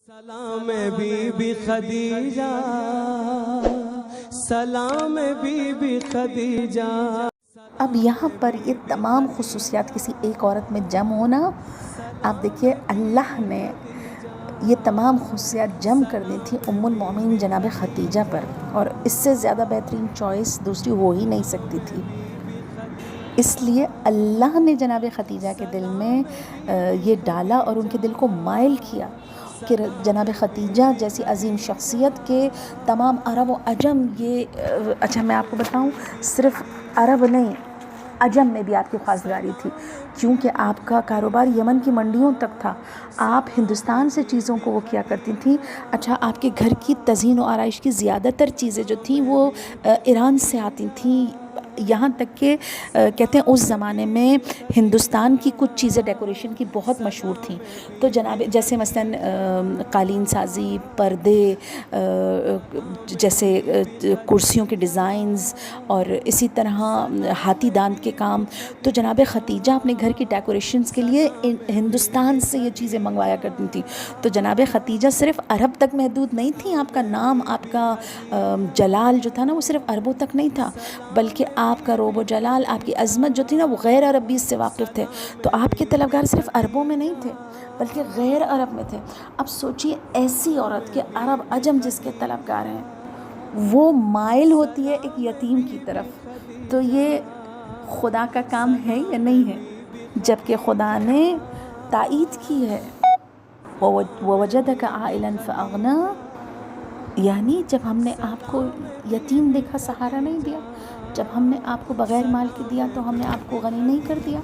سلام be be Khadija, سلام be be Khadija. اب یہاں پر یہ تمام خصوصیات کسی ایک عورت میں جمع ہونا، آپ دیکھیے اللہ نے یہ تمام خصوصیات جمع کر دی تھی ام المومنین جناب خدیجہ پر، اور اس سے زیادہ بہترین چوائس دوسری ہو ہی نہیں سکتی تھی۔ اس لیے اللہ نے جناب خدیجہ کے دل میں یہ ڈالا اور ان کے دل کو مائل کیا کہ جناب خدیجہ جیسی عظیم شخصیت کے تمام عرب و عجم، یہ اچھا میں آپ کو بتاؤں، صرف عرب نہیں، عجم میں بھی آپ کی خواستگاری تھی، کیونکہ آپ کا کاروبار یمن کی منڈیوں تک تھا۔ آپ ہندوستان سے چیزوں کو وہ کیا کرتی تھیں۔ اچھا، آپ کے گھر کی تزئین و آرائش کی زیادہ تر چیزیں جو تھیں وہ ایران سے آتی تھیں، یہاں تک کہ کہتے ہیں اس زمانے میں ہندوستان کی کچھ چیزیں ڈیکوریشن کی بہت مشہور تھیں۔ تو جناب جیسے مثلاً قالین سازی، پردے، جیسے کرسیوں کے ڈیزائنز، اور اسی طرح ہاتھی دانت کے کام، تو جناب خدیجہ اپنے گھر کی ڈیکوریشنز کے لیے ہندوستان سے یہ چیزیں منگوایا کرتی تھیں۔ تو جناب خدیجہ صرف عرب تک محدود نہیں تھیں، آپ کا نام، آپ کا جلال جو تھا نا وہ صرف عربوں تک نہیں تھا، بلکہ آپ کا روب و جلال، آپ کی عظمت جو تھی نا وہ غیر عرب بھی اس سے واقف تھے۔ تو آپ کے طلبگار صرف عربوں میں نہیں تھے بلکہ غیر عرب میں تھے۔ اب سوچئے ایسی عورت کہ عرب عجم جس کے طلبگار ہیں، وہ مائل ہوتی ہے ایک یتیم کی طرف، تو یہ خدا کا کام ہے یا نہیں ہے؟ جبکہ خدا نے تائید کی ہے، وَوَجَدَكَ عَائِلًا فَأَغْنَىٰ، یعنی جب ہم نے آپ کو یتیم دیکھا سہارا نہیں دیا، جب ہم نے آپ کو بغیر مال کے دیا تو ہم نے آپ کو غنی نہیں کر دیا۔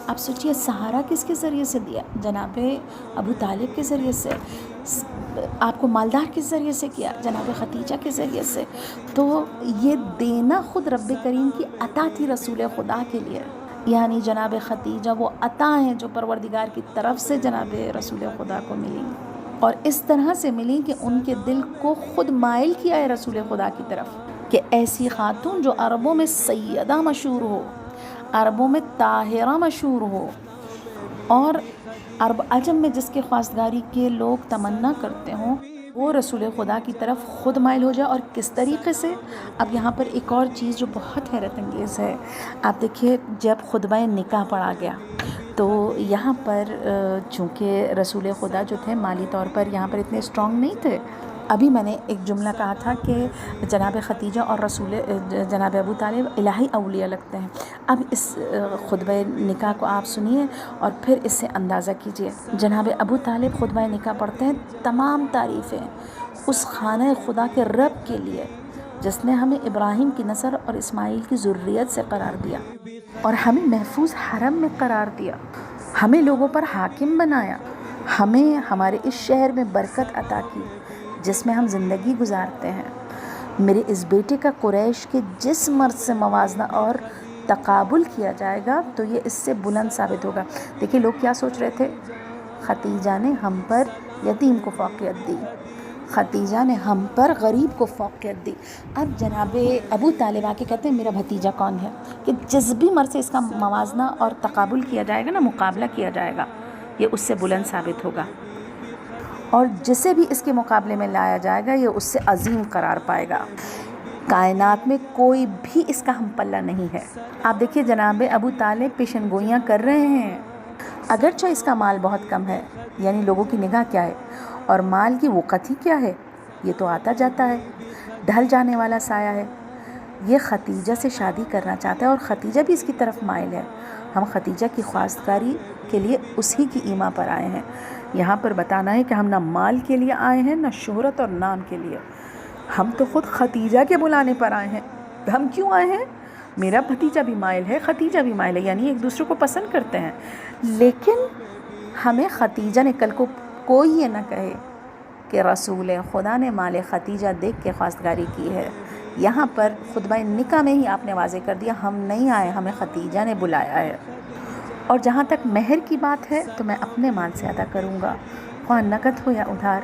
آپ سوچئے سہارا کس کے ذریعے سے دیا؟ جناب ابو طالب کے ذریعے سے۔ آپ کو مالدار کس ذریعے سے کیا؟ جناب خدیجہ کے ذریعے سے۔ تو یہ دینا خود رب کریم کی عطا تھی رسول خدا کے لیے، یعنی جناب خدیجہ وہ عطا ہیں جو پروردگار کی طرف سے جناب رسول خدا کو ملی، اور اس طرح سے ملی کہ ان کے دل کو خود مائل کیا ہے رسول خدا کی طرف، کہ ایسی خاتون جو عربوں میں سیدہ مشہور ہو، عربوں میں طاہرہ مشہور ہو، اور عرب عجم میں جس کے خواستگاری کے لوگ تمنا کرتے ہوں، وہ رسول خدا کی طرف خود مائل ہو جائے۔ اور کس طریقے سے؟ اب یہاں پر ایک اور چیز جو بہت حیرت انگیز ہے، آپ دیکھیے جب خطبہ نکاح پڑھا گیا تو یہاں پر چونکہ رسول خدا جو تھے مالی طور پر یہاں پر اتنے اسٹرانگ نہیں تھے۔ ابھی میں نے ایک جملہ کہا تھا کہ جناب خدیجہ اور جناب ابو طالب الہی اولیاء لگتے ہیں۔ اب اس خطبہ نکاح کو آپ سنیے اور پھر اس سے اندازہ کیجئے۔ جناب ابو طالب خطبہ نکاح پڑھتے ہیں، تمام تعریفیں اس خانہ خدا کے رب کے لیے جس نے ہمیں ابراہیم کی نسل اور اسماعیل کی ذریت سے قرار دیا اور ہمیں محفوظ حرم میں قرار دیا، ہمیں لوگوں پر حاکم بنایا، ہمیں ہمارے اس شہر میں برکت عطا کی جس میں ہم زندگی گزارتے ہیں۔ میرے اس بیٹے کا قریش کے جس مرد سے موازنہ اور تقابل کیا جائے گا تو یہ اس سے بلند ثابت ہوگا۔ دیکھیے لوگ کیا سوچ رہے تھے، خدیجہ نے ہم پر یتیم کو فوقیت دی، خدیجہ نے ہم پر غریب کو فوقیت دی۔ اب جناب ابو طالب آ کے کہتے ہیں میرا بھتیجا کون ہے، کہ جس بھی مرد سے اس کا موازنہ اور تقابل کیا جائے گا نا، مقابلہ کیا جائے گا، یہ اس سے بلند ثابت ہوگا، اور جسے بھی اس کے مقابلے میں لایا جائے گا یہ اس سے عظیم قرار پائے گا۔ کائنات میں کوئی بھی اس کا ہم پلہ نہیں ہے۔ آپ دیکھیے جناب ابو طالب پیشن گوئیاں کر رہے ہیں، اگرچہ اس کا مال بہت کم ہے، یعنی لوگوں کی نگاہ کیا ہے اور مال کی وقت ہی کیا ہے، یہ تو آتا جاتا ہے، ڈھل جانے والا سایہ ہے۔ یہ خدیجہ سے شادی کرنا چاہتا ہے اور خدیجہ بھی اس کی طرف مائل ہے۔ ہم خدیجہ کی خواستگاری کے لیے اسی کی ایما پر آئے ہیں۔ یہاں پر بتانا ہے کہ ہم نہ مال کے لیے آئے ہیں نہ شہرت اور نام کے لیے، ہم تو خود خدیجہ کے بلانے پر آئے ہیں۔ ہم کیوں آئے ہیں؟ میرا بھتیجا بھی مائل ہے، خدیجہ بھی مائل ہے، یعنی ایک دوسرے کو پسند کرتے ہیں، لیکن ہمیں خدیجہ نے کل کو کوئی یہ نہ کہے کہ رسول خدا نے مال خدیجہ دیکھ کے خواستگاری کی ہے۔ یہاں پر خطبہ نکاح میں ہی آپ نے واضح کر دیا ہم نہیں آئے، ہمیں خدیجہ نے بلایا ہے۔ اور جہاں تک مہر کی بات ہے تو میں اپنے مال سے ادا کروں گا، خواہ نقد ہو یا ادھار۔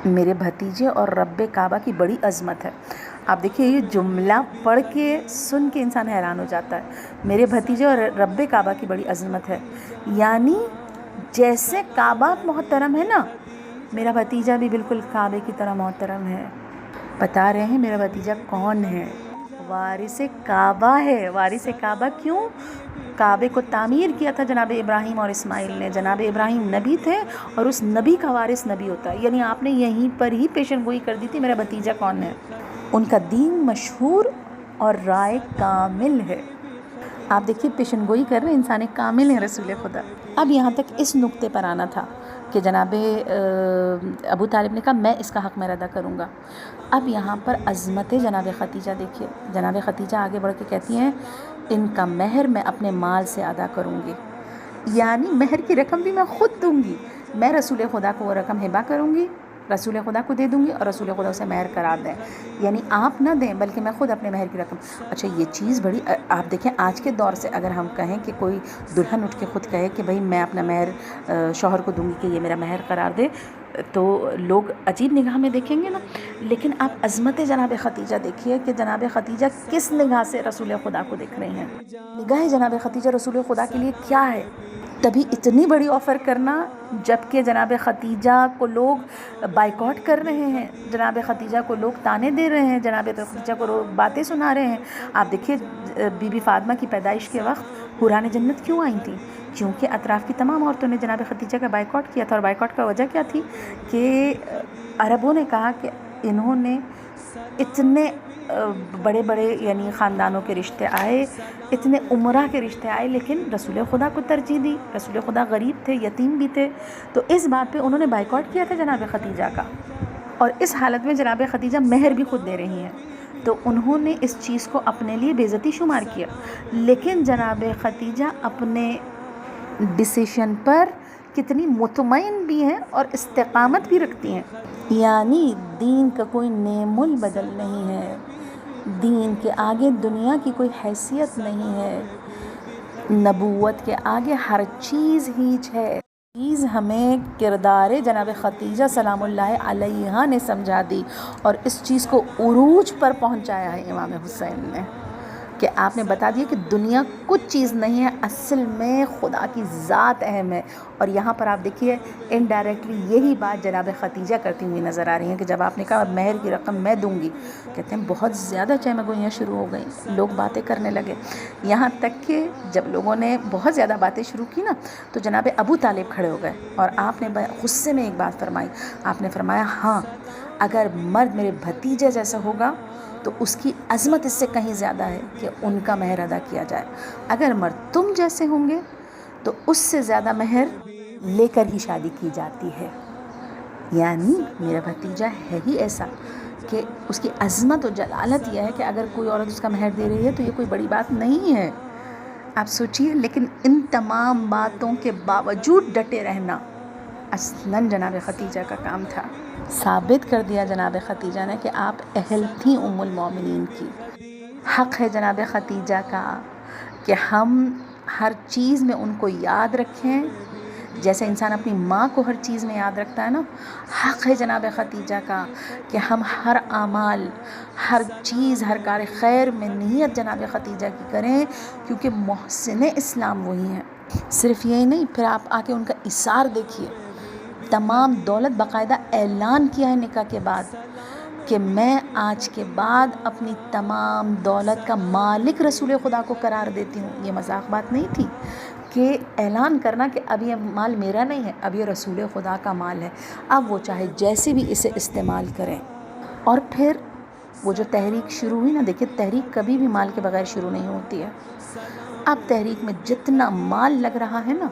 میرے بھتیجے اور رب کعبہ کی بڑی عظمت ہے۔ آپ دیکھیے یہ جملہ پڑھ کے سن کے انسان حیران ہو جاتا ہے، میرے بھتیجے اور رب کعبہ کی بڑی عظمت ہے، یعنی جیسے کعبہ محترم ہے نا میرا بھتیجا بھی بالکل کعبے کی طرح محترم ہے. بتا رہے ہیں میرا بھتیجا کون ہے؟ وارث کعبہ ہے. وارث کعبہ کیوں؟ کعبے کو تعمیر کیا تھا جناب ابراہیم اور اسماعیل نے. جناب ابراہیم نبی تھے اور اس نبی کا وارث نبی ہوتا ہے. یعنی آپ نے یہیں پر ہی پیشن گوئی کر دی تھی میرا بھتیجا کون ہے. ان کا دین مشہور اور رائے کامل ہے. آپ دیکھیے پیشن گوئی کر رہے ہیں، انسان کامل ہے رسول خدا. اب یہاں تک اس نقطے پر آنا تھا کہ جناب ابو طالب نے کہا میں اس کا حق میں ادا کروں گا. اب یہاں پر عظمت جناب ختیجہ دیکھیے. جناب ختیجہ آگے بڑھ کے کہتی ہیں ان کا مہر میں اپنے مال سے ادا کروں گی. یعنی مہر کی رقم بھی میں خود دوں گی. میں رسول خدا کو وہ رقم ہبہ کروں گی، رسول خدا کو دے دوں گی اور رسول خدا اسے مہر قرار دیں. یعنی آپ نہ دیں بلکہ میں خود اپنے مہر کی رقم. اچھا یہ چیز بڑی، آپ دیکھیں آج کے دور سے اگر ہم کہیں کہ کوئی دلہن اٹھ کے خود کہے کہ بھئی میں اپنا مہر شوہر کو دوں گی کہ یہ میرا مہر قرار دے، تو لوگ عجیب نگاہ میں دیکھیں گے نا. لیکن آپ عظمت جناب ختیجہ دیکھیے کہ جناب ختیجہ کس نگاہ سے رسول خدا کو دیکھ رہے ہیں. نگاہ جناب ختیجہ رسول خدا کے لیے کیا ہے. تبھی اتنی بڑی آفر کرنا جبکہ جناب ختیجہ کو لوگ بائیکاٹ کر رہے ہیں، جناب ختیجہ کو لوگ تانے دے رہے ہیں، جناب ختیجہ کو لوگ باتیں سنا رہے ہیں. آپ دیکھیے بی بی فاطمہ کی پیدائش کے وقت حوران جنت کیوں آئی تھیں؟ کیونکہ اطراف کی تمام عورتوں نے جناب ختیجہ کا بائیکاٹ کیا تھا. اور بائیکاٹ کا وجہ کیا تھی کہ عربوں نے کہا کہ انہوں نے اتنے بڑے بڑے یعنی خاندانوں کے رشتے آئے، اتنے عمرہ کے رشتے آئے، لیکن رسول خدا کو ترجیح دی. رسول خدا غریب تھے، یتیم بھی تھے، تو اس بات پہ انہوں نے بائیکاٹ کیا تھا جناب ختیجہ کا. اور اس حالت میں جناب ختیجہ مہر بھی خود دے رہی ہیں، تو انہوں نے اس چیز کو اپنے لیے بے عزتی شمار کیا. لیکن جناب ختیجہ اپنے ڈیسیشن پر کتنی مطمئن بھی ہیں اور استقامت بھی رکھتی ہیں. یعنی دین کا کوئی نعم البدل نہیں ہے، دین کے آگے دنیا کی کوئی حیثیت نہیں ہے، نبوت کے آگے ہر چیز ہیچ ہے. چیز ہمیں کردار جناب ختیجہ سلام اللہ علیہا نے سمجھا دی اور اس چیز کو عروج پر پہنچایا ہے امام حسین نے کہ آپ نے بتا دیا کہ دنیا کچھ چیز نہیں ہے، اصل میں خدا کی ذات اہم ہے. اور یہاں پر آپ دیکھیے انڈائریکٹلی یہی بات جناب ختیجہ کرتی ہوئی نظر آ رہی ہیں کہ جب آپ نے کہا مہر کی رقم میں دوں گی، کہتے ہیں بہت زیادہ چہمگوئیاں شروع ہو گئیں، لوگ باتیں کرنے لگے. یہاں تک کہ جب لوگوں نے بہت زیادہ باتیں شروع کی نا تو جناب ابو طالب کھڑے ہو گئے اور آپ نے غصے میں ایک بات فرمائی. آپ نے فرمایا ہاں اگر مرد میرے بھتیجے جیسا ہوگا تو اس کی عظمت اس سے کہیں زیادہ ہے کہ ان کا مہر ادا کیا جائے. اگر مرد تم جیسے ہوں گے تو اس سے زیادہ مہر لے کر ہی شادی کی جاتی ہے. یعنی میرا بھتیجا ہے ہی ایسا کہ اس کی عظمت و جلالت یہ ہے کہ اگر کوئی عورت اس کا مہر دے رہی ہے تو یہ کوئی بڑی بات نہیں ہے. آپ سوچئے، لیکن ان تمام باتوں کے باوجود ڈٹے رہنا اصلاً جناب ختیجہ کا کام تھا. ثابت کر دیا جناب ختیجہ نے کہ آپ اہل تھیں ام المومنین کی. حق ہے جناب ختیجہ کا کہ ہم ہر چیز میں ان کو یاد رکھیں جیسے انسان اپنی ماں کو ہر چیز میں یاد رکھتا ہے نا. حق ہے جناب ختیجہ کا کہ ہم ہر اعمال، ہر چیز، ہر کار خیر میں نیت جناب ختیجہ کی کریں کیونکہ محسن اسلام وہی ہیں. صرف یہی نہیں، پھر آپ آ کے ان کا اثار دیکھیے. تمام دولت باقاعدہ اعلان کیا ہے نکاح کے بعد کہ میں آج کے بعد اپنی تمام دولت کا مالک رسول خدا کو قرار دیتی ہوں. یہ مذاق بات نہیں تھی کہ اعلان کرنا کہ اب یہ مال میرا نہیں ہے، اب یہ رسول خدا کا مال ہے، اب وہ چاہے جیسے بھی اسے استعمال کریں. اور پھر وہ جو تحریک شروع ہوئی نا، دیکھیں تحریک کبھی بھی مال کے بغیر شروع نہیں ہوتی ہے. اب تحریک میں جتنا مال لگ رہا ہے نا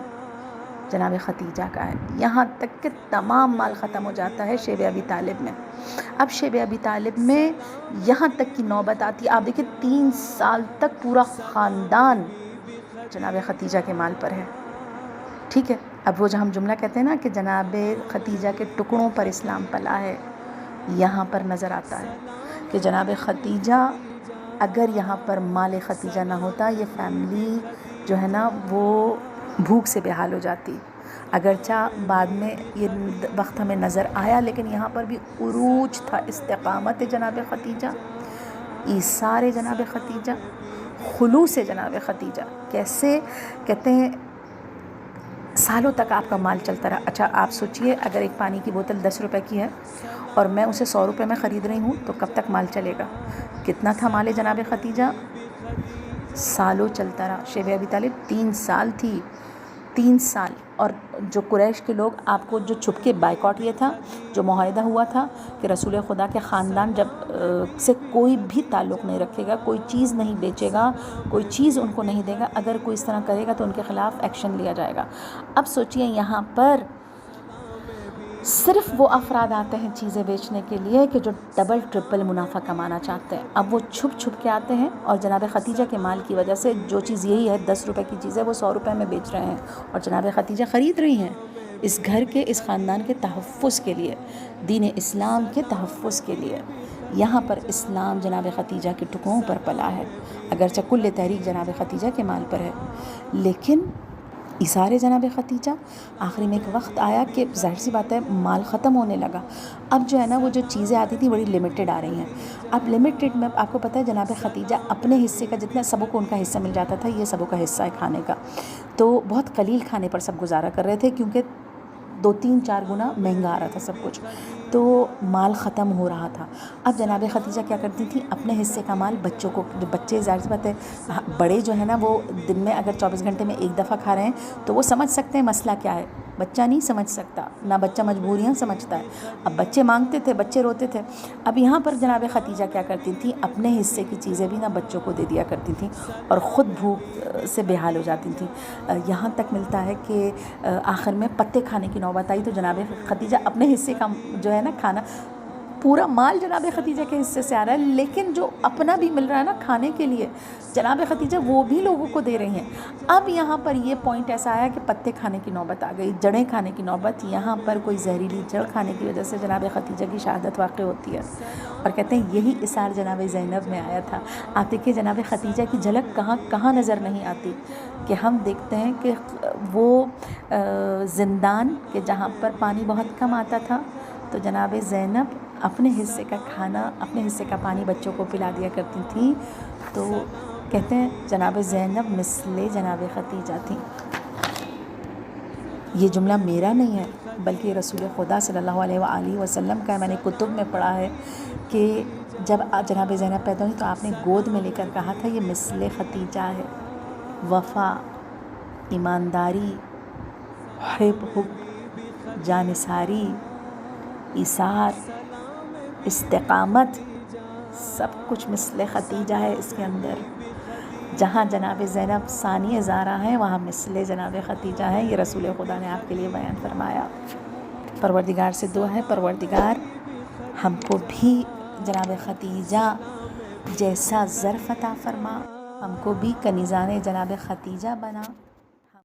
جناب ختیجہ کا ہے، یہاں تک کہ تمام مال ختم ہو جاتا ہے شیب ابی طالب میں. اب شیب ابی طالب میں یہاں تک کی نوبت آتی ہے، آپ دیکھیں 3 سال تک پورا خاندان جناب ختیجہ کے مال پر ہے. ٹھیک ہے، اب وہ جو ہم جملہ کہتے ہیں نا کہ جناب ختیجہ کے ٹکڑوں پر اسلام پلا ہے، یہاں پر نظر آتا ہے کہ جناب ختیجہ، اگر یہاں پر مال ختیجہ نہ ہوتا یہ فیملی جو ہے نا وہ بھوک سے بے حال ہو جاتی. اگرچہ بعد میں یہ وقت ہمیں نظر آیا لیکن یہاں پر بھی عروج تھا استقامت جناب ختیجہ، ایثار جناب ختیجہ، خلوص جناب ختیجہ. کیسے کہتے ہیں سالوں تک آپ کا مال چلتا رہا. اچھا آپ سوچئے اگر ایک پانی کی بوتل 10 روپے کی ہے اور میں اسے 100 روپے میں خرید رہی ہوں تو کب تک مال چلے گا؟ کتنا تھا مال جناب ختیجہ؟ سالوں چلتا رہا. شیب ابی طالب 3 سال تھی، 3 سال. اور جو قریش کے لوگ آپ کو جو چھپ کے بائیکاٹ یہ تھا، جو معاہدہ ہوا تھا کہ رسول خدا کے خاندان جب سے کوئی بھی تعلق نہیں رکھے گا، کوئی چیز نہیں بیچے گا، کوئی چیز ان کو نہیں دے گا، اگر کوئی اس طرح کرے گا تو ان کے خلاف ایکشن لیا جائے گا. اب سوچئے یہاں پر صرف وہ افراد آتے ہیں چیزیں بیچنے کے لیے کہ جو ڈبل ٹرپل منافع کمانا چاہتے ہیں. اب وہ چھپ چھپ کے آتے ہیں اور جناب ختیجہ کے مال کی وجہ سے جو چیز یہی ہے 10 روپے کی چیز ہے وہ 100 روپے میں بیچ رہے ہیں اور جناب ختیجہ خرید رہی ہیں اس گھر کے، اس خاندان کے تحفظ کے لیے، دین اسلام کے تحفظ کے لیے. یہاں پر اسلام جناب ختیجہ کے ٹکڑوں پر پلا ہے، اگرچہ کل تحریک جناب ختیجہ کے مال پر ہے، لیکن اثار جناب ختیجہ. آخری میں ایک وقت آیا کہ ظاہر سی بات ہے مال ختم ہونے لگا. اب جو ہے نا وہ جو چیزیں آتی تھیں بڑی لمیٹڈ آ رہی ہیں. اب لمیٹڈ میں آپ کو پتہ ہے جناب ختیجہ اپنے حصے کا جتنا سبوں کو ان کا حصہ مل جاتا تھا، یہ سبوں کا حصہ ہے کھانے کا، تو بہت قلیل کھانے پر سب گزارا کر رہے تھے کیونکہ 2-3-4 گنا مہنگا آ رہا تھا سب کچھ، تو مال ختم ہو رہا تھا. اب جناب ختیجہ کیا کرتی تھیں؟ اپنے حصے کا مال بچوں کو، بچے ظاہر سی بات ہے بڑے جو ہے نا وہ دن میں اگر 24 گھنٹے میں ایک دفعہ کھا رہے ہیں تو وہ سمجھ سکتے ہیں مسئلہ کیا ہے. بچہ نہیں سمجھ سکتا، نہ بچہ مجبوریاں سمجھتا ہے. اب بچے مانگتے تھے، بچے روتے تھے. اب یہاں پر جناب ختیجہ کیا کرتی تھیں؟ اپنے حصے کی چیزیں بھی نہ بچوں کو دے دیا کرتی تھیں اور خود بھوک سے بے حال ہو جاتی تھیں. یہاں تک ملتا ہے کہ آخر میں پتے کھانے کی نوبت آئی تو جناب ختیجہ اپنے حصے کا جو ہے نا کھانا، پورا مال جناب ختیجہ کے حصے سے آ رہا ہے لیکن جو اپنا بھی مل رہا ہے نا کھانے کے لیے جناب ختیجہ وہ بھی لوگوں کو دے رہی ہیں. اب یہاں پر یہ پوائنٹ ایسا آیا کہ پتے کھانے کی نوبت آ گئی، جڑیں کھانے کی نوبت. یہاں پر کوئی زہریلی جڑ کھانے کی وجہ سے جناب ختیجہ کی شہادت واقع ہوتی ہے اور کہتے ہیں یہی اثار جناب زینب میں آیا تھا. آپ دیکھیے جناب ختیجہ کی جھلک کہاں کہاں نظر نہیں آتی کہ ہم دیکھتے ہیں کہ وہ زندان کہ جہاں پر پانی بہت کم آتا تھا تو جناب زینب اپنے حصے کا کھانا، اپنے حصے کا پانی بچوں کو پلا دیا کرتی تھیں. تو کہتے ہیں جناب زینب مثل جناب ختیجہ تھیں. یہ جملہ میرا نہیں ہے بلکہ رسول خدا صلی اللہ علیہ وآلہ وسلم کا ہے. میں نے کتب میں پڑھا ہے کہ جب جناب زینب پیدا ہوئی تو آپ نے گود میں لے کر کہا تھا یہ مثل ختیجہ ہے. وفا، ایمانداری، حب، جانثاری، ایثار، استقامت، سب کچھ مثل ختیجہ ہے اس کے اندر. جہاں جناب زینب ثانی زہرا ہیں وہاں مثل جناب ختیجہ ہیں. یہ رسول خدا نے آپ کے لیے بیان فرمایا. پروردگار سے دعا ہے پروردگار ہم کو بھی جناب ختیجہ جیسا ظرف عطا فرما، ہم کو بھی کنیزان جناب ختیجہ بنا.